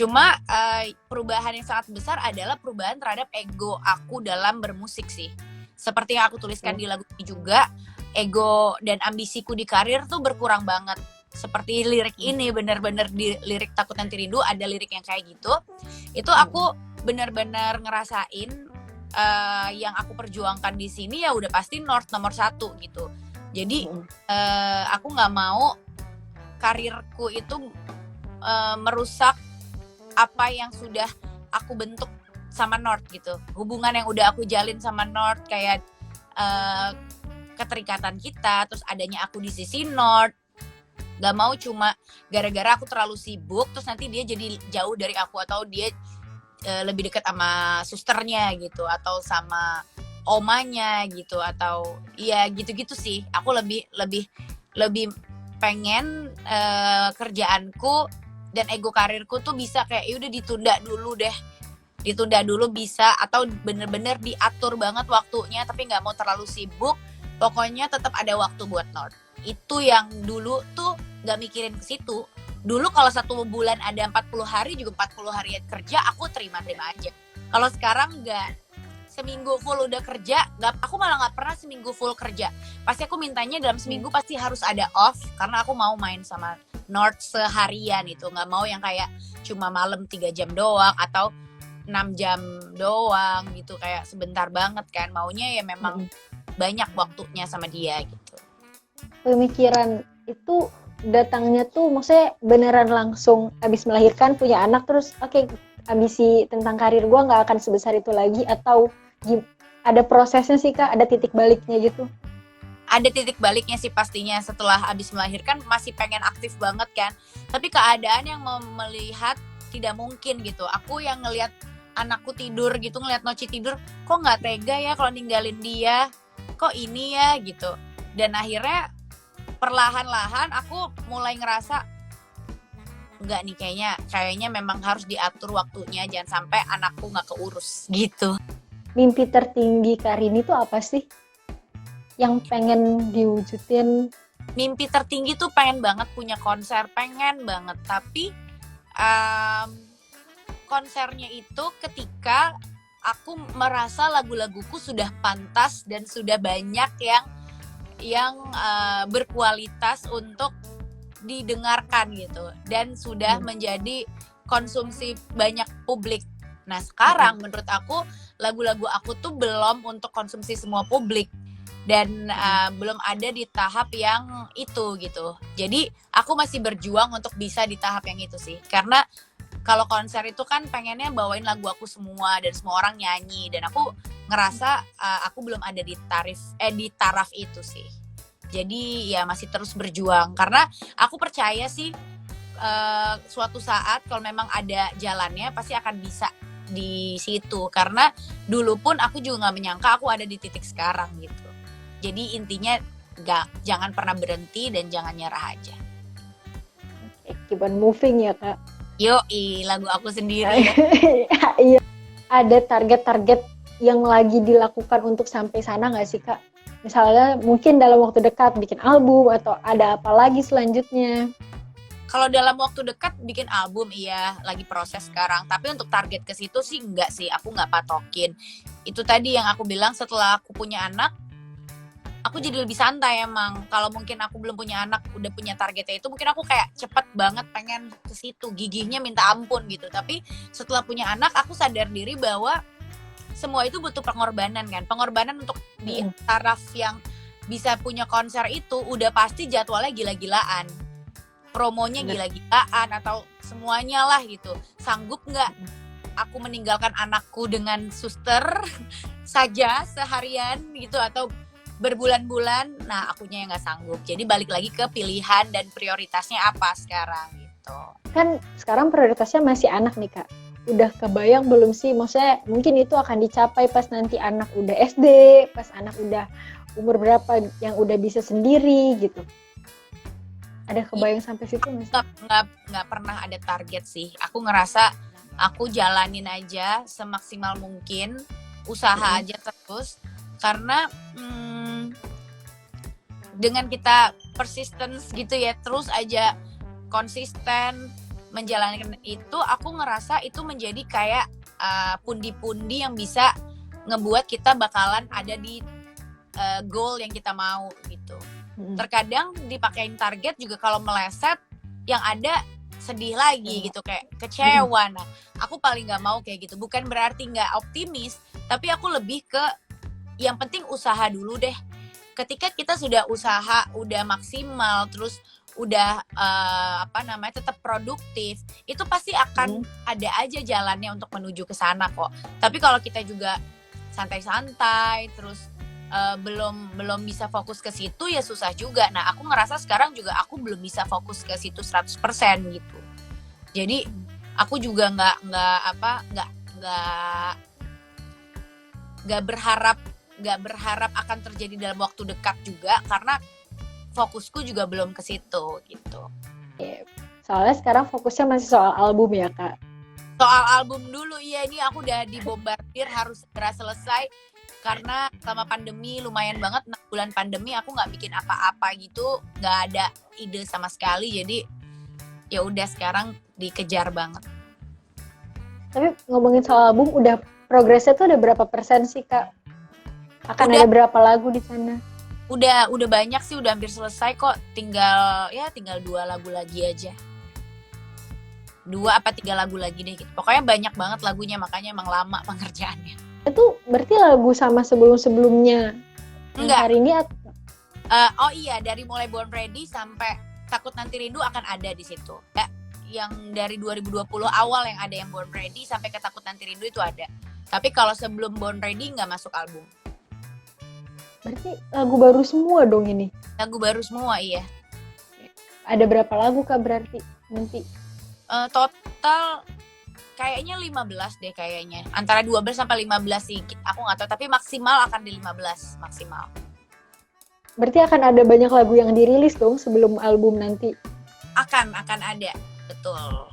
Cuma perubahan yang sangat besar adalah perubahan terhadap ego aku dalam bermusik sih. Seperti yang aku tuliskan di lagu ini juga, ego dan ambisiku di karir tuh berkurang banget. Seperti lirik ini, bener-bener di lirik Takut Nanti Rindu ada lirik yang kayak gitu. Itu aku bener-bener ngerasain yang aku perjuangkan di sini ya udah pasti North nomor 1 gitu. Jadi aku nggak mau karirku itu merusak apa yang sudah aku bentuk sama North gitu. Hubungan yang udah aku jalin sama North, kayak keterikatan kita, terus adanya aku di sisi North. Gak mau cuma gara-gara aku terlalu sibuk terus nanti dia jadi jauh dari aku, atau dia lebih dekat sama susternya gitu, atau sama omanya gitu, atau ya gitu-gitu sih. Aku lebih pengen kerjaanku dan ego karirku tuh bisa kayak udah ditunda dulu bisa, atau bener-bener diatur banget waktunya tapi nggak mau terlalu sibuk, pokoknya tetap ada waktu buat North. Itu yang dulu tuh nggak mikirin ke situ. Dulu kalau 1 bulan ada 40 hari juga 40 hari kerja aku terima-terima aja. Kalau sekarang nggak, seminggu full udah kerja, aku malah nggak pernah seminggu full kerja. Pasti aku mintanya dalam seminggu pasti harus ada off, karena aku mau main sama North seharian itu. Nggak mau yang kayak cuma malam 3 jam doang atau 6 jam doang gitu, kayak sebentar banget kan. Maunya ya memang banyak waktunya sama dia gitu. Pemikiran itu datangnya tuh maksudnya beneran langsung abis melahirkan punya anak terus oke, ambisi tentang karir gue nggak akan sebesar itu lagi, atau ada prosesnya sih Kak, ada titik baliknya gitu? Ada titik baliknya sih pastinya. Setelah abis melahirkan masih pengen aktif banget kan, tapi keadaan yang melihat tidak mungkin gitu. Aku yang ngelihat anakku tidur gitu, ngelihat Noci tidur, kok nggak tega ya kalau ninggalin dia, kok ini ya gitu. Dan akhirnya perlahan-lahan aku mulai ngerasa enggak nih, kayaknya memang harus diatur waktunya, jangan sampai anakku nggak keurus gitu. Mimpi tertinggi Karini tuh apa sih yang pengen diwujudin? Mimpi tertinggi tuh pengen banget punya konser, pengen banget. Tapi konsernya itu ketika aku merasa lagu-laguku sudah pantas dan sudah banyak yang berkualitas untuk didengarkan gitu, dan sudah menjadi konsumsi banyak publik. Nah sekarang menurut aku lagu-lagu aku tuh belum untuk konsumsi semua publik, dan belum ada di tahap yang itu gitu. Jadi aku masih berjuang untuk bisa di tahap yang itu sih, karena kalau konser itu kan pengennya bawain lagu aku semua dan semua orang nyanyi, dan aku ngerasa aku belum ada di taraf itu sih. Jadi ya masih terus berjuang, karena aku percaya sih suatu saat kalau memang ada jalannya pasti akan bisa di situ. Karena dulu pun aku juga nggak menyangka aku ada di titik sekarang gitu. Jadi intinya jangan pernah berhenti dan jangan nyerah aja. Keep on moving ya Kak. Yoi, lagu aku sendiri ya. Iya. Ada target-target yang lagi dilakukan untuk sampai sana nggak sih Kak? Misalnya mungkin dalam waktu dekat bikin album, atau ada apa lagi selanjutnya? Kalau dalam waktu dekat bikin album, iya, lagi proses sekarang. Tapi untuk target ke situ sih enggak sih, aku nggak patokin. Itu tadi yang aku bilang, setelah aku punya anak, aku jadi lebih santai emang. Kalau mungkin aku belum punya anak, udah punya targetnya itu, mungkin aku kayak cepet banget pengen ke situ, gigihnya minta ampun gitu. Tapi setelah punya anak, aku sadar diri bahwa semua itu butuh pengorbanan kan. Pengorbanan untuk di taraf yang bisa punya konser itu udah pasti jadwalnya gila-gilaan, promonya gila-gilaan, atau semuanya lah gitu. Sanggup nggak aku meninggalkan anakku dengan suster saja seharian gitu, atau berbulan-bulan? Nah akunya yang nggak sanggup. Jadi balik lagi ke pilihan dan prioritasnya apa sekarang gitu. Kan sekarang prioritasnya masih anak nih Kak. Udah kebayang belum sih, maksudnya mungkin itu akan dicapai pas nanti anak udah SD, pas anak udah umur berapa yang udah bisa sendiri gitu? Ada kebayang sampai situ nggak sih? Nggak pernah ada target sih. Aku ngerasa aku jalanin aja semaksimal mungkin, usaha aja terus. Karena dengan kita persistence gitu ya, terus aja konsisten, menjalankan itu aku ngerasa itu menjadi kayak pundi-pundi yang bisa ngebuat kita bakalan ada di goal yang kita mau gitu. Terkadang dipakein target juga kalau meleset yang ada sedih lagi gitu, kayak kecewa. Nah, aku paling nggak mau kayak gitu. Bukan berarti nggak optimis, tapi aku lebih ke yang penting usaha dulu deh. Ketika kita sudah usaha, udah maksimal, terus udah tetap produktif, itu pasti akan ada aja jalannya untuk menuju ke sana kok. Tapi kalau kita juga santai-santai, terus belum bisa fokus ke situ, ya susah juga. Nah, aku ngerasa sekarang juga aku belum bisa fokus ke situ 100% gitu. Jadi aku juga nggak berharap akan terjadi dalam waktu dekat juga, karena fokusku juga belum ke situ gitu. Soalnya sekarang fokusnya masih soal album ya, Kak. Soal album dulu, iya, ini aku udah dibombardir harus segera selesai. Karena selama pandemi lumayan banget, 6 bulan pandemi aku nggak bikin apa-apa gitu, nggak ada ide sama sekali. Jadi ya udah sekarang dikejar banget. Tapi ngomongin soal album, udah progresnya tuh udah berapa persen sih, Kak? Ada berapa lagu di sana? Udah banyak sih, udah hampir selesai kok. Tinggal 2 lagu lagi aja. 2 apa 3 lagu lagi deh gitu. Pokoknya banyak banget lagunya, makanya emang lama pengerjaannya. Itu berarti lagu sama sebelum-sebelumnya? Enggak. Hari ini oh iya, dari mulai Born Ready sampai Takut Nanti Rindu akan ada di situ. Ya, yang dari 2020 awal yang ada yang Born Ready sampai ke Takut Nanti Rindu itu ada. Tapi kalau sebelum Born Ready nggak masuk album. Berarti lagu baru semua dong ini? Lagu baru semua, iya. Ada berapa lagu, Kak, berarti nanti? Total kayaknya 15 deh kayaknya. Antara 12 sampai 15 sih. Aku nggak tahu, tapi maksimal akan di 15 maksimal. Berarti akan ada banyak lagu yang dirilis dong sebelum album nanti? Akan ada, betul.